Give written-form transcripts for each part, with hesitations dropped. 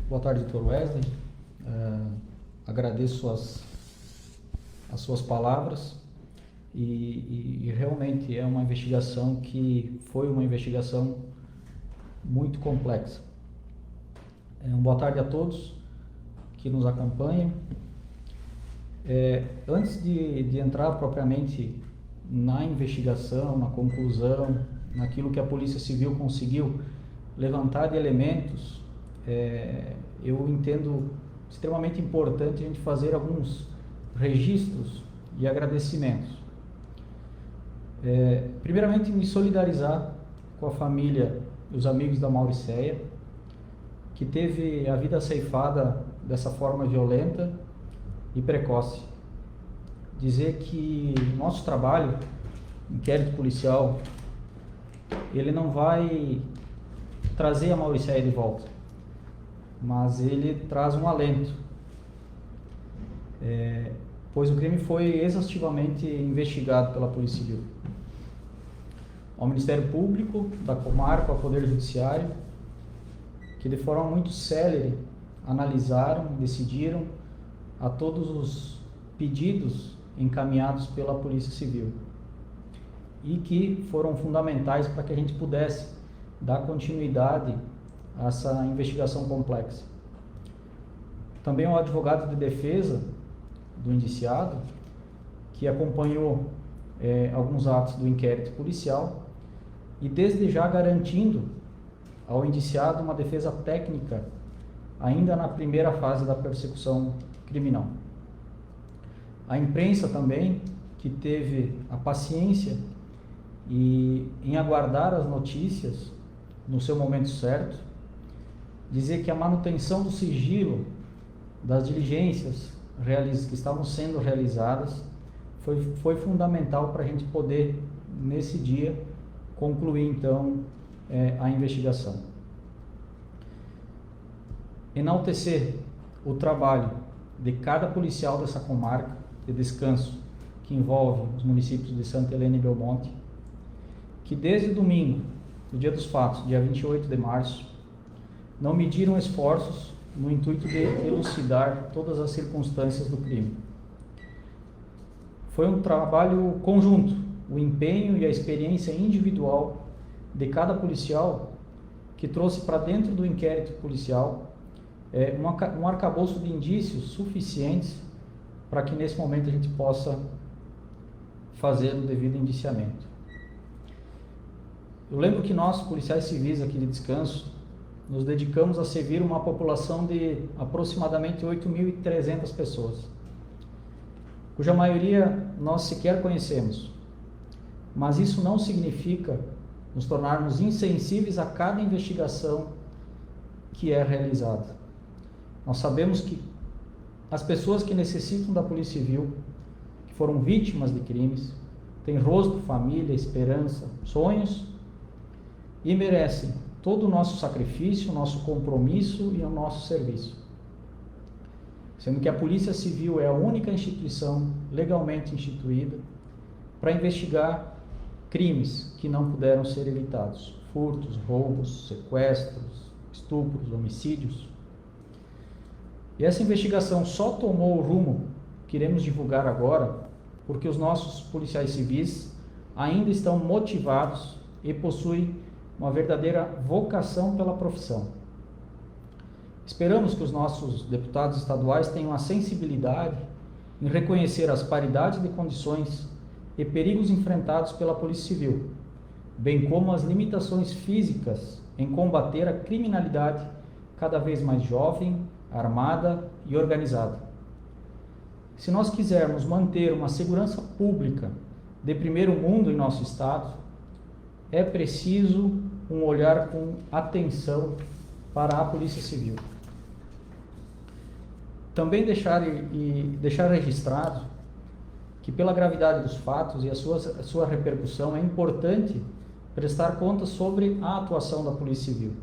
Boa tarde, Dr. Wesley. Agradeço as suas palavras e realmente é uma investigação que foi uma investigação muito complexa. Boa tarde a todos que nos acompanham. Antes de entrar propriamente na investigação, na conclusão, naquilo que a Polícia Civil conseguiu levantar de elementos, eu entendo extremamente importante a gente fazer alguns registros e agradecimentos. Primeiramente, me solidarizar com a família e os amigos da Mauricéia, que teve a vida ceifada dessa forma violenta e precoce. Dizer que nosso trabalho, inquérito policial, ele não vai trazer a Mauricéia de volta, mas ele traz um alento, pois o crime foi exaustivamente investigado pela Polícia Civil. Ao Ministério Público, da comarca, ao Poder Judiciário, que de forma muito célere analisaram, decidiram a todos os pedidos encaminhados pela Polícia Civil e que foram fundamentais para que a gente pudesse dar continuidade a essa investigação complexa. Também ao advogado de defesa do indiciado, que acompanhou alguns atos do inquérito policial e desde já garantindo ao indiciado uma defesa técnica ainda na primeira fase da persecução criminal. A imprensa também, que teve a paciência em aguardar as notícias no seu momento certo, dizer que a manutenção do sigilo das diligências que estavam sendo realizadas foi fundamental para a gente poder, nesse dia, concluir então a investigação. Enaltecer o trabalho de cada policial dessa comarca de descanso, que envolve os municípios de Santa Helena e Belmonte, que desde domingo, no dia dos fatos, dia 28 de março, não mediram esforços no intuito de elucidar todas as circunstâncias do crime. Foi um trabalho conjunto, o empenho e a experiência individual de cada policial que trouxe para dentro do inquérito policial um arcabouço de indícios suficientes para que nesse momento a gente possa fazer o devido indiciamento. Eu lembro que nós, policiais civis aqui de Descanso, nos dedicamos a servir uma população de aproximadamente 8.300 pessoas, cuja maioria nós sequer conhecemos. Mas isso não significa nos tornarmos insensíveis a cada investigação que é realizada. Nós sabemos que as pessoas que necessitam da Polícia Civil, que foram vítimas de crimes, têm rosto, família, esperança, sonhos e merecem todo o nosso sacrifício, o nosso compromisso e o nosso serviço. Sendo que a Polícia Civil é a única instituição legalmente instituída para investigar crimes que não puderam ser evitados: furtos, roubos, sequestros, estupros, homicídios. E essa investigação só tomou o rumo que iremos divulgar agora porque os nossos policiais civis ainda estão motivados e possuem uma verdadeira vocação pela profissão. Esperamos que os nossos deputados estaduais tenham a sensibilidade em reconhecer as paridades de condições e perigos enfrentados pela Polícia Civil, bem como as limitações físicas em combater a criminalidade cada vez mais jovem, armada e organizada. Se nós quisermos manter uma segurança pública de primeiro mundo em nosso estado, é preciso um olhar com atenção para a Polícia Civil. Também deixar registrado que, pela gravidade dos fatos e a sua repercussão, é importante prestar contas sobre a atuação da Polícia Civil,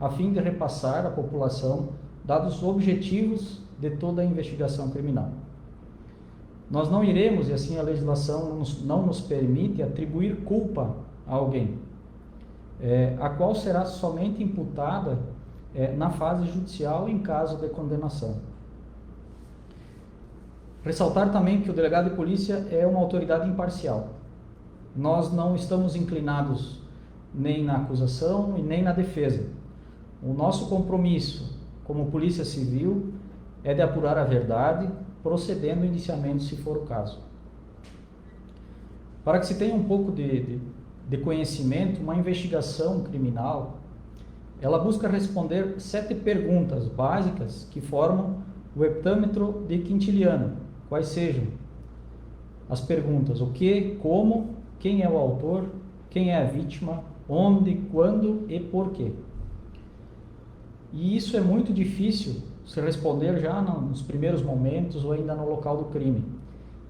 a fim de repassar à população dados objetivos de toda a investigação criminal. Nós não iremos, e assim a legislação não nos permite, atribuir culpa a alguém, a qual será somente imputada na fase judicial em caso de condenação. Ressaltar também que o delegado de polícia é uma autoridade imparcial. Nós não estamos inclinados nem na acusação e nem na defesa. O nosso compromisso como Polícia Civil é de apurar a verdade, procedendo o indiciamento se for o caso. Para que se tenha um pouco de conhecimento, uma investigação criminal, ela busca responder 7 perguntas básicas que formam o heptâmetro de Quintiliano. Quais sejam as perguntas: o que, como, quem é o autor, quem é a vítima, onde, quando e por quê. E isso é muito difícil se responder já nos primeiros momentos ou ainda no local do crime.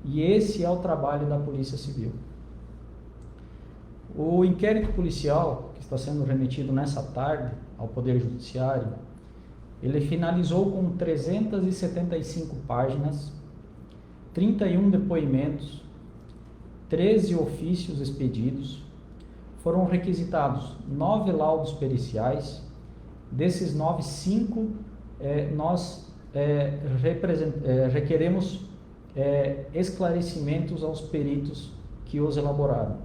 E esse é o trabalho da Polícia Civil. O inquérito policial, que está sendo remetido nessa tarde ao Poder Judiciário, ele finalizou com 375 páginas, 31 depoimentos, 13 ofícios expedidos, foram requisitados 9 laudos periciais. Desses 9, 5 nós requeremos esclarecimentos aos peritos que os elaboraram.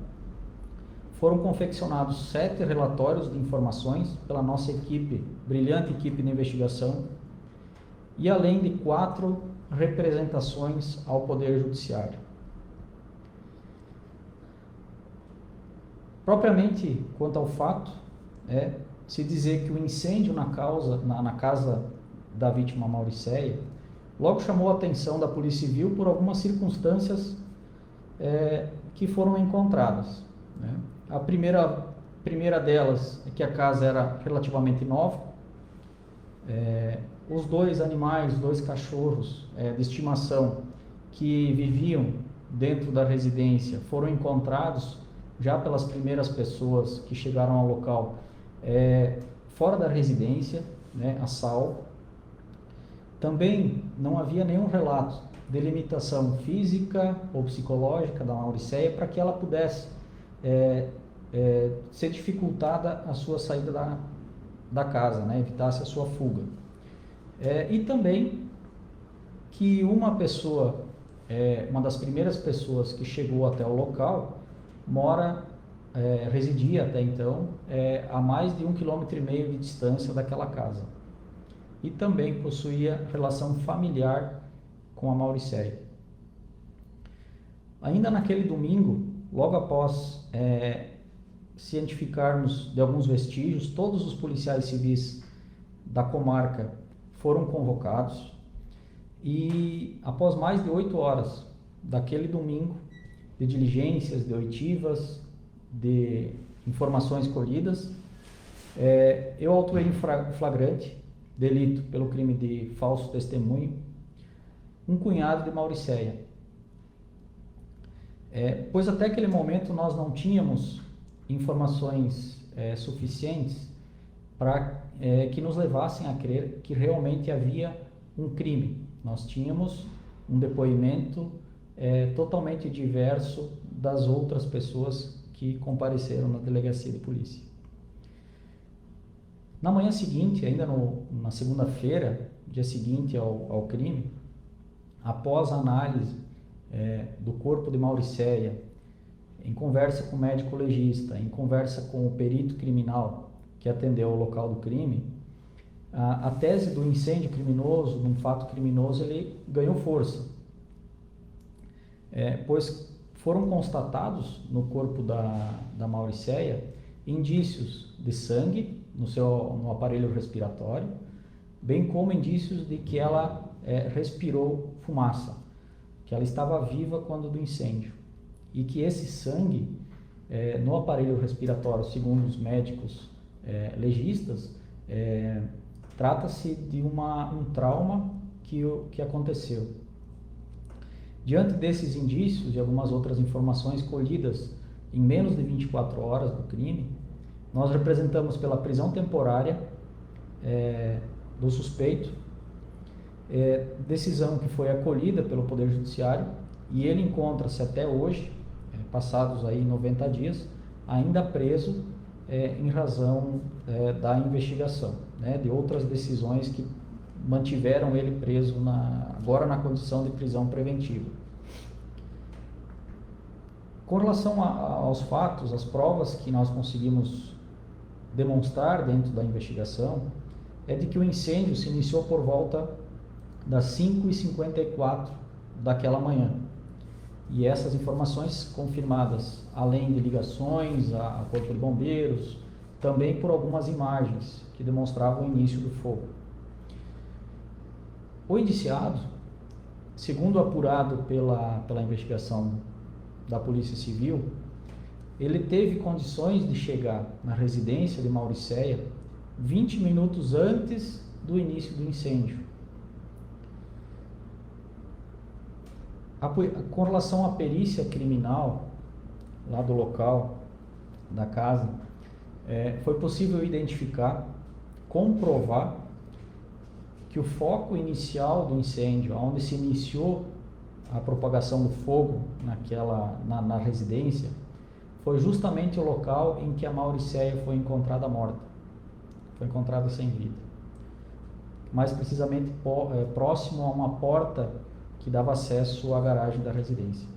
Foram confeccionados 7 relatórios de informações pela nossa equipe, brilhante equipe de investigação, e além de 4 representações ao Poder Judiciário. Propriamente quanto ao fato, se dizer que o incêndio na casa da vítima Mauricéia logo chamou a atenção da Polícia Civil por algumas circunstâncias que foram encontradas, né? A primeira delas é que a casa era relativamente nova. Os 2 animais, 2 cachorros de estimação que viviam dentro da residência foram encontrados já pelas primeiras pessoas que chegaram ao local fora da residência, né, a sal. Também não havia nenhum relato de limitação física ou psicológica da Mauricéia para que ela pudesse ser dificultada a sua saída da casa, né, evitasse a sua fuga. E também que uma pessoa, uma das primeiras pessoas que chegou até o local, residia até então a mais de 1,5 km de distância daquela casa. E também possuía relação familiar com a Mauricéia. Ainda naquele domingo, logo após cientificarmos de alguns vestígios, todos os policiais civis da comarca foram convocados e após mais de 8 horas daquele domingo, de diligências, de oitivas, de informações colhidas, eu autuei em flagrante delito pelo crime de falso testemunho um cunhado de Mauricéia. Pois até aquele momento nós não tínhamos informações suficientes para que nos levassem a crer que realmente havia um crime. Nós tínhamos um depoimento totalmente diverso das outras pessoas que compareceram na delegacia de polícia. Na manhã seguinte, ainda na segunda-feira, dia seguinte ao crime, após a análise do corpo de Mauricéia, em conversa com o médico legista, em conversa com o perito criminal que atendeu ao local do crime, a tese do incêndio criminoso, de um fato criminoso, ele ganhou força, pois foram constatados no corpo da Mauricéia indícios de sangue no aparelho respiratório, bem como indícios de que ela respirou fumaça, que ela estava viva quando do incêndio, e que esse sangue no aparelho respiratório, segundo os médicos legistas, trata-se de um trauma que aconteceu. Diante desses indícios e algumas outras informações colhidas em menos de 24 horas do crime, nós representamos pela prisão temporária do suspeito, decisão que foi acolhida pelo Poder Judiciário, e ele encontra-se até hoje, passados aí 90 dias, ainda preso em razão da investigação. né, de outras decisões que mantiveram ele preso agora na condição de prisão preventiva. Com relação aos fatos, as provas que nós conseguimos demonstrar dentro da investigação é de que o incêndio se iniciou por volta das 5h54 daquela manhã. E essas informações confirmadas, além de ligações a Corpo de Bombeiros, também por algumas imagens que demonstravam o início do fogo. O indiciado, segundo apurado pela investigação da Polícia Civil, ele teve condições de chegar na residência de Mauricéia 20 minutos antes do início do incêndio. Com relação à perícia criminal, lá do local da casa, foi possível identificar, comprovar que o foco inicial do incêndio, onde se iniciou a propagação do fogo na residência, foi justamente o local em que a Mauricéia foi encontrada morta, foi encontrada sem vida. Mais precisamente próximo a uma porta que dava acesso à garagem da residência.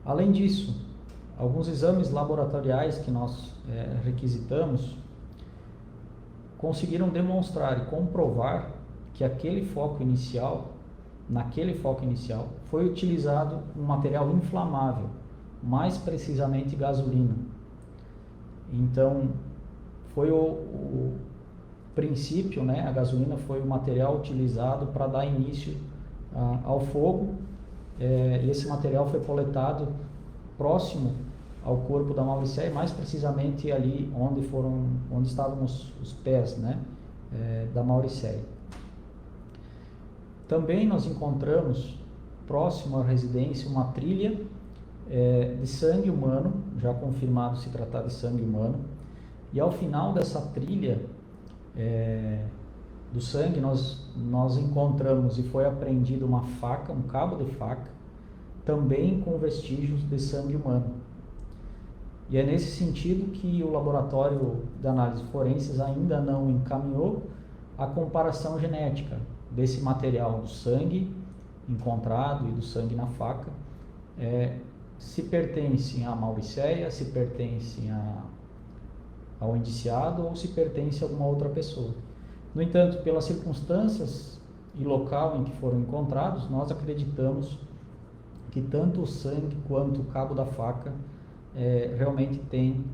Além disso, alguns exames laboratoriais que nós requisitamos conseguiram demonstrar e comprovar que naquele foco inicial foi utilizado um material inflamável, mais precisamente gasolina. Então, foi o princípio, né, a gasolina foi o material utilizado para dar início ao fogo, e esse material foi coletado próximo ao corpo da Mauricéia, mais precisamente ali onde estavam os pés, né, da Mauricéia. Também nós encontramos próximo à residência uma trilha de sangue humano, já confirmado se tratar de sangue humano, e ao final dessa trilha do sangue nós encontramos e foi apreendido uma faca, um cabo de faca, também com vestígios de sangue humano. E é nesse sentido que o laboratório de análise forenses ainda não encaminhou a comparação genética desse material do sangue encontrado e do sangue na faca, se pertencem à Mauricéia, se pertencem ao indiciado ou se pertence a alguma outra pessoa. No entanto, pelas circunstâncias e local em que foram encontrados, nós acreditamos que tanto o sangue quanto o cabo da faca realmente tem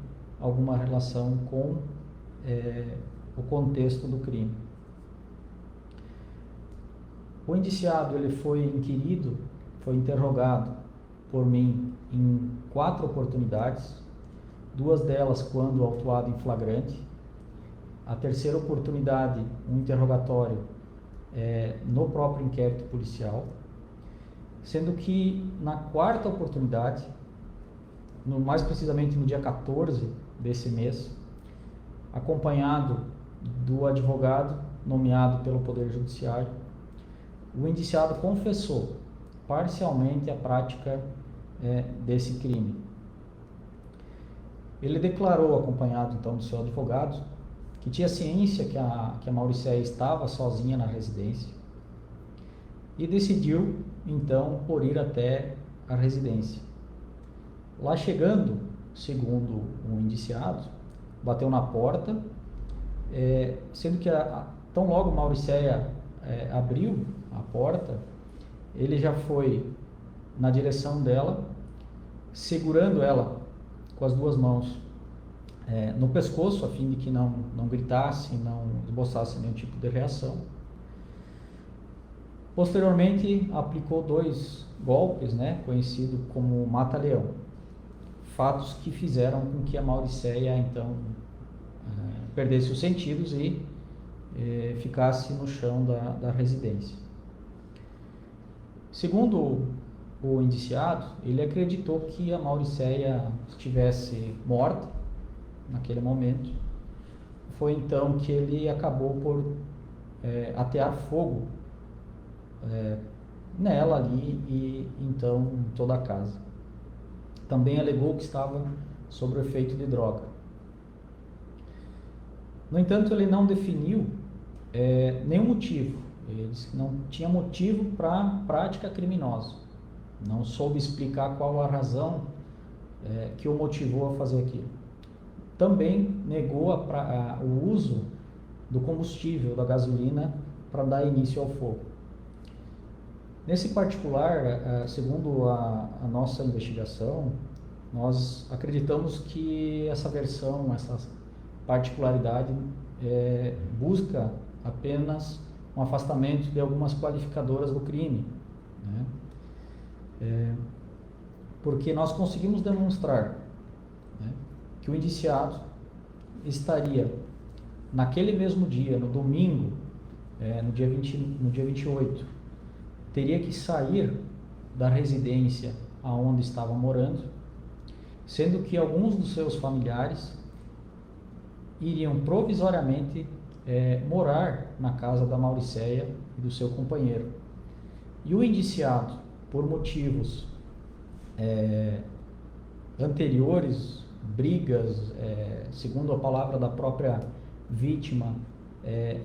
alguma relação com o contexto do crime. O indiciado ele foi inquirido, foi interrogado por mim em 4 oportunidades, 2 delas quando autuado em flagrante. A terceira oportunidade, um interrogatório no próprio inquérito policial, sendo que na 4ª oportunidade, mais precisamente no dia 14 desse mês, acompanhado do advogado nomeado pelo Poder Judiciário, o indiciado confessou parcialmente a prática desse crime. Ele declarou, acompanhado então do seu advogado, que tinha ciência que a Mauricéia estava sozinha na residência e decidiu então por ir até a residência. Lá chegando, segundo o indiciado, bateu na porta, sendo que tão logo Mauricéia abriu a porta, ele já foi na direção dela, segurando ela com as 2 mãos no pescoço, a fim de que não gritasse, não esboçasse nenhum tipo de reação. Posteriormente, aplicou 2 golpes, né, conhecido como mata-leão, fatos que fizeram com que a Mauricéia, então, perdesse os sentidos e ficasse no chão da residência. Segundo o indiciado, ele acreditou que a Mauricéia estivesse morta naquele momento. Foi então que ele acabou por atear fogo nela ali e então em toda a casa. Também alegou que estava sob o efeito de droga. No entanto, ele não definiu nenhum motivo. Ele disse que não tinha motivo para prática criminosa. Não soube explicar qual a razão que o motivou a fazer aquilo. Também negou o uso do combustível, da gasolina, para dar início ao fogo. Nesse particular, segundo a nossa investigação, nós acreditamos que essa versão, essa particularidade, busca apenas um afastamento de algumas qualificadoras do crime, né? Porque nós conseguimos demonstrar, né, que o indiciado estaria naquele mesmo dia, no domingo, no dia 28, teria que sair da residência aonde estava morando, sendo que alguns dos seus familiares iriam provisoriamente morar na casa da Mauricéia e do seu companheiro. E o indiciado, por motivos anteriores, brigas, segundo a palavra da própria vítima,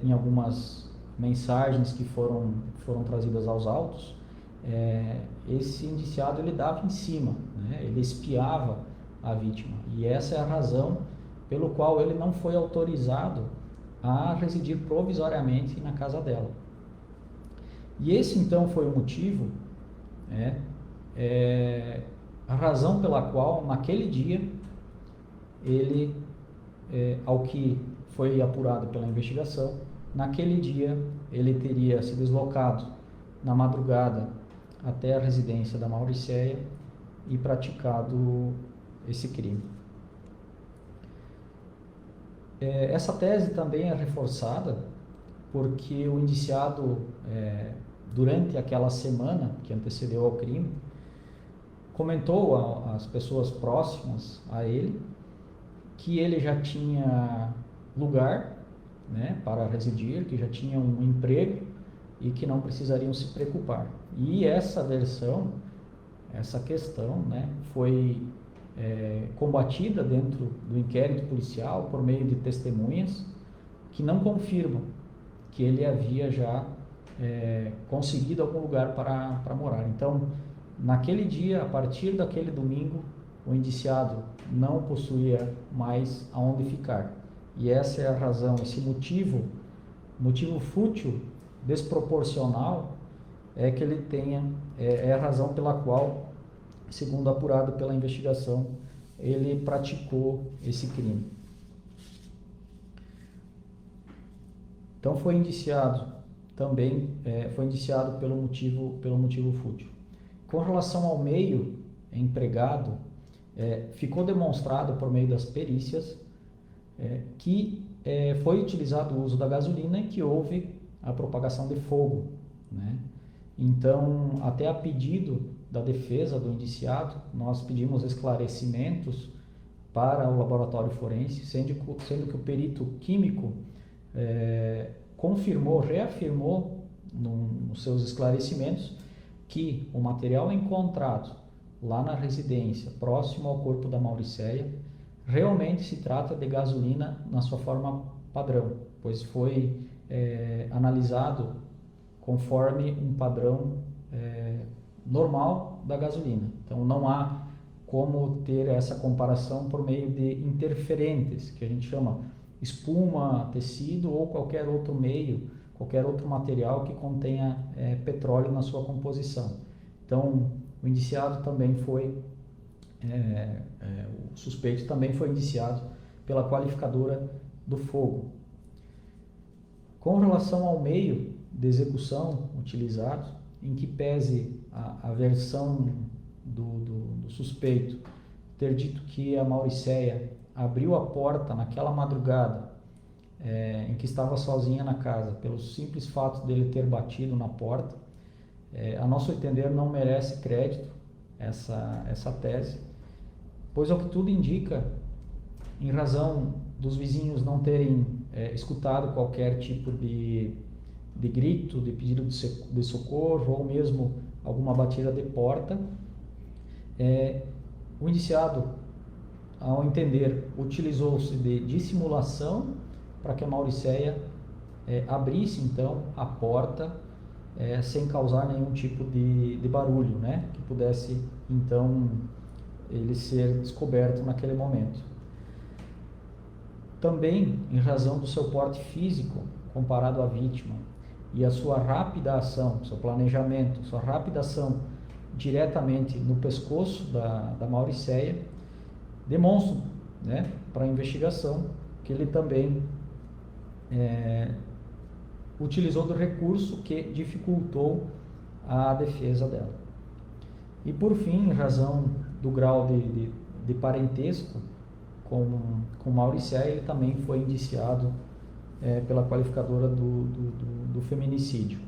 em algumas mensagens que foram trazidas aos autos, esse indiciado ele dava em cima, né? Ele espiava a vítima, e essa é a razão pelo qual ele não foi autorizado a residir provisoriamente na casa dela. E esse então foi o motivo, a razão pela qual naquele dia ele, ao que foi apurado pela investigação, naquele dia ele teria se deslocado na madrugada até a residência da Mauricéia e praticado esse crime. Essa tese também é reforçada porque o indiciado, durante aquela semana que antecedeu ao crime, comentou às pessoas próximas a ele que ele já tinha lugar, né, para residir, que já tinha um emprego e que não precisariam se preocupar. E essa versão, essa questão, né, foi combatida dentro do inquérito policial por meio de testemunhas que não confirmam que ele havia já conseguido algum lugar para morar. Então, naquele dia, a partir daquele domingo, o indiciado não possuía mais aonde ficar. E essa é a razão, esse motivo fútil, desproporcional, que ele tenha, é a razão pela qual, segundo apurado pela investigação, ele praticou esse crime. Então foi indiciado também, pelo motivo fútil. Com relação ao meio empregado, ficou demonstrado por meio das perícias que foi utilizado o uso da gasolina e que houve a propagação de fogo, né? Então, até a pedido da defesa do indiciado, nós pedimos esclarecimentos para o laboratório forense, sendo que o perito químico reafirmou nos seus esclarecimentos que o material encontrado lá na residência, próximo ao corpo da Mauricéia, realmente se trata de gasolina na sua forma padrão, pois foi analisado conforme um padrão normal da gasolina. Então não há como ter essa comparação por meio de interferentes, que a gente chama espuma, tecido ou qualquer outro meio, qualquer outro material que contenha petróleo na sua composição. Então o indiciado também foi, o suspeito também foi indiciado pela qualificadora do fogo. Com relação ao meio de execução utilizado, em que pese a versão do suspeito ter dito que a Mauricéia abriu a porta naquela madrugada em que estava sozinha na casa, pelo simples fato dele ter batido na porta, a nosso entender não merece crédito essa tese, pois ao que tudo indica, em razão dos vizinhos não terem escutado qualquer tipo de grito, de pedido de socorro ou mesmo alguma batida de porta, o indiciado, ao entender, utilizou-se de dissimulação para que a Mauricéia abrisse então a porta sem causar nenhum tipo de barulho, né? Que pudesse então ele ser descoberto naquele momento. Também, em razão do seu porte físico comparado à vítima e a sua rápida ação, seu planejamento, sua rápida ação diretamente no pescoço da Mauricéia, demonstram, né, para a investigação que ele também utilizou do recurso que dificultou a defesa dela. E por fim, em razão do grau de parentesco com Mauricéia, ele também foi indiciado pela qualificadora do feminicídio.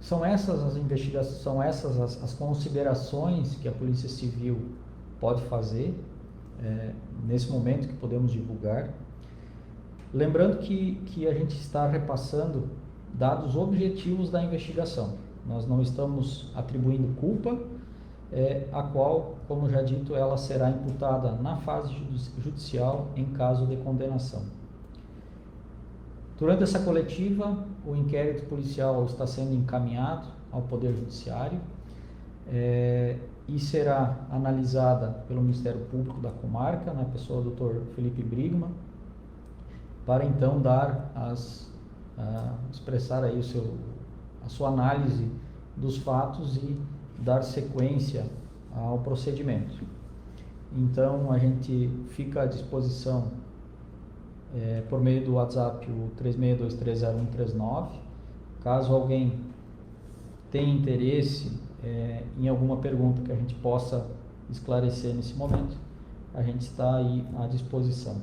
São essas as investigações, são essas as considerações que a Polícia Civil pode fazer nesse momento que podemos divulgar. Lembrando que a gente está repassando dados objetivos da investigação. Nós não estamos atribuindo culpa, a qual, como já dito, ela será imputada na fase judicial em caso de condenação. Durante essa coletiva, o inquérito policial está sendo encaminhado ao Poder Judiciário e será analisada pelo Ministério Público da comarca, na pessoa do Dr. Felipe Brigman, para então expressar aí a sua análise dos fatos e dar sequência ao procedimento. Então, a gente fica à disposição por meio do WhatsApp, o 36230139. Caso alguém tenha interesse em alguma pergunta que a gente possa esclarecer nesse momento, a gente está aí à disposição.